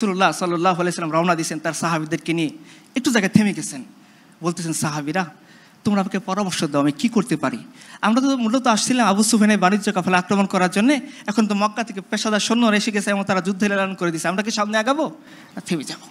রাসূলুল্লাহ সাল্লাল্লাহু আলাইহি ওয়াসাল্লাম রওনা দিয়েছেন তার সাহাবীদেরকে নিয়ে। একটু জায়গায় থেমে গেছেন, বলতেছেন, সাহাবীরা তোমরা আমাকে পরামর্শ দাও, আমি কী করতে পারি? আমরা তো মূলত আসছিলাম আবু সুফিয়ানের বাণিজ্য কাফেলা আক্রমণ করার জন্য। এখন তো মক্কা থেকে পেশাদার সৈন্য এসে গেছে এবং তারা যুদ্ধের এলান করে দিয়েছে। আমরা কি সামনে আগাবো না থেমে যাব?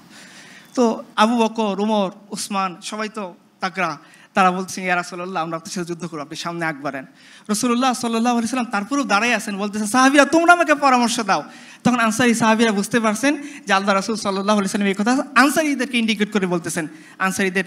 তো আবু বকর, উমর, উসমান সবাই তো তাকড়া। তারা বলছেন, ইয়া রাসূলুল্লাহ আমরা আপনার সাথে যুদ্ধ করবো, আপনি সামনে আগবাড়েন। রাসূলুল্লাহ সাল্লাল্লাহু আলাইহি ওয়াসাল্লাম তারপরেও দাঁড়াই আছেন, বলতেছেন, সাহাবীরা তোমরা আমাকে পরামর্শ দাও। তখন আনসারী সাহাবীরা বুঝতে পারছেন যে আল্লাহ রাসূল সাল্লাল্লাহু আলাইহি ওয়াসাল্লাম এই কথা আনসারীদেরকে ইন্ডিকেট করে বলতেছেন। আনসারীদের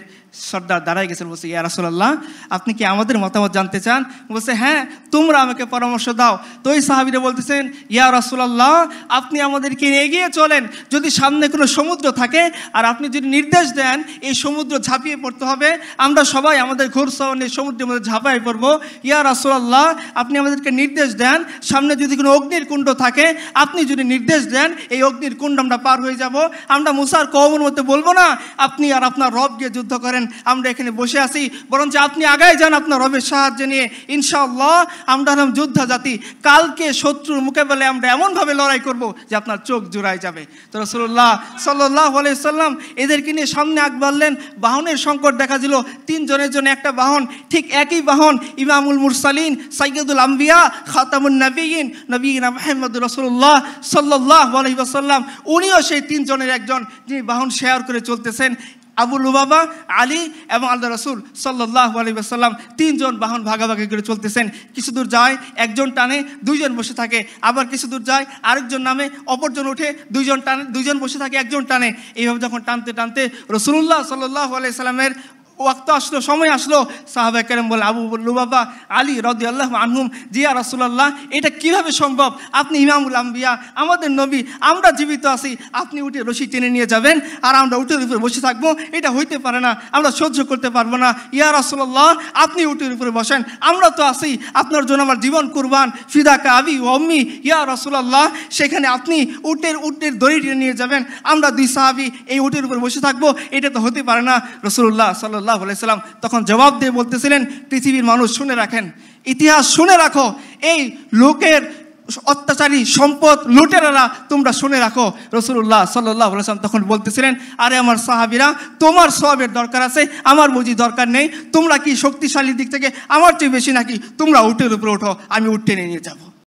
সর্দার দাঁড়াই গেছেন, বলছে, ইয়া রাসূলুল্লাহ আপনি কি আমাদের মতামত জানতে চান? বলছে, হ্যাঁ তোমরা আমাকে পরামর্শ দাও। তো ওই সাহাবীরা বলতেছেন, ইয়া রাসূলুল্লাহ আপনি আমাদেরকে এগিয়ে চলেন, যদি সামনে কোনো সমুদ্র থাকে আর আপনি যদি নির্দেশ দেন এই সমুদ্র ঝাঁপিয়ে পড়তে হবে, আমরা সবাই আমাদের ঘোড়সওয়ার নিয়ে সমুদ্রের মধ্যে ঝাঁপিয়ে পড়বো। ইয়া রাসূলুল্লাহ আপনি আমাদেরকে নির্দেশ দেন, সামনে যদি কোনো অগ্নির কুণ্ড থাকে আপনি যদি নির্দেশ দেন এই অগ্নির কুণ্ড আমরা পার হয়ে যাব। আমরা মুসার কওমের মধ্যে বলবো না আপনি আর আপনার রব গিয়ে যুদ্ধ করেন, আমরা এখানে বসে আছি, বরঞ্চ আপনি আগায় যান আপনার রবের সাহায্য নিয়ে। ইনশাআল্লাহ আমরা হলাম যোদ্ধা জাতি, কালকে শত্রুর মোকাবেলায় আমরা এমনভাবে লড়াই করব যে আপনার চোখ জুড়াই যাবে। তো রাসূলুল্লাহ সাল্লাল্লাহু আলাইহি ওয়াসাল্লাম এদেরকে নিয়ে সামনে আগবাড়লেন। বাহনের সংকট দেখা দিল, 3 জনের জন্য একটা বাহন। ঠিক একই বাহন ইমামুল মুরসালিন, সাইয়্যিদুল আম্বিয়া, খাতামুন নবিয়্যিন, নবীনা মুহাম্মদুর রাসূলুল্লাহ সাল্লাল্লাহু আলাইহি ওয়াসাল্লাম, উনিও সেই 3 জনের একজন, যিনি বাহন শেয়ার করে চলতেছেন। আবু লুবাবা, আলী এবং আল্লাহ রাসূল সাল্লাল্লাহু আলাইহি ওয়াসাল্লাম 3 জন বাহন ভাগাভাগি করে চলতেছেন। কিছু দূর যায় একজন টানে, 2 জন বসে থাকে, আবার কিছু দূর যায় আরেকজন নামে, অপরজন ওঠে, 2 জন টানে, 2 জন বসে থাকে, একজন টানে। এইভাবে যখন টানতে টানতে রাসূলুল্লাহ সাল্লাল্লাহু আলাইহি সাল্লামের ওয়াক্ত আসলো, সময় আসলো, সাহাবায়ে কেরাম বলে, আবু লুবাবা, আলী রাদিয়াল্লাহু আনহুম, জি ইয়া রাসূলুল্লাহ এটা কিভাবে সম্ভব? আপনি ইমামুল আম্বিয়া, আমাদের নবী, আমরা জীবিত আছি, আপনি উঠে রশি টেনে নিয়ে যাবেন আর আমরা উটের উপরে বসে থাকবো? এটা হইতে পারে না, আমরা সহ্য করতে পারবো না। ইয়া রাসূলুল্লাহ আপনি উটের উপরে বসেন, আমরা তো আছি, আপনার জন্য আমার জীবন কুরবান, ফিদাকা আবি ওয়া উম্মি। ইয়া রাসূলুল্লাহ সেখানে আপনি উটের দড়ি টেনে নিয়ে যাবেন, আমরা 2 সাহাবী এই উটের উপরে বসে থাকবো? এটা তো হতে পারে না। রাসূলুল্লাহ সাল্লাল্লাহু আলাইহি সাল্লাম তখন জবাব দিয়ে বলতেছিলেন, পৃথিবীর মানুষ শুনে রাখেন, ইতিহাস শুনে রাখো, এই লোকের অত্যাচারী সম্পদ লুটেরারা তোমরা শুনে রাখো। রাসূলুল্লাহ সাল্লাল্লাহু আলাইহি ওয়াসাল্লাম তখন বলতেছিলেন, আরে আমার সাহাবীরা তোমার সওয়াবের দরকার আছে, আমার বুঝি দরকার নেই? তোমরা কি শক্তিশালী দিক থেকে আমার চেয়ে বেশি নাকি? তোমরা উটের উপরে ওঠো, আমি উট টেনে নিয়ে যাবো।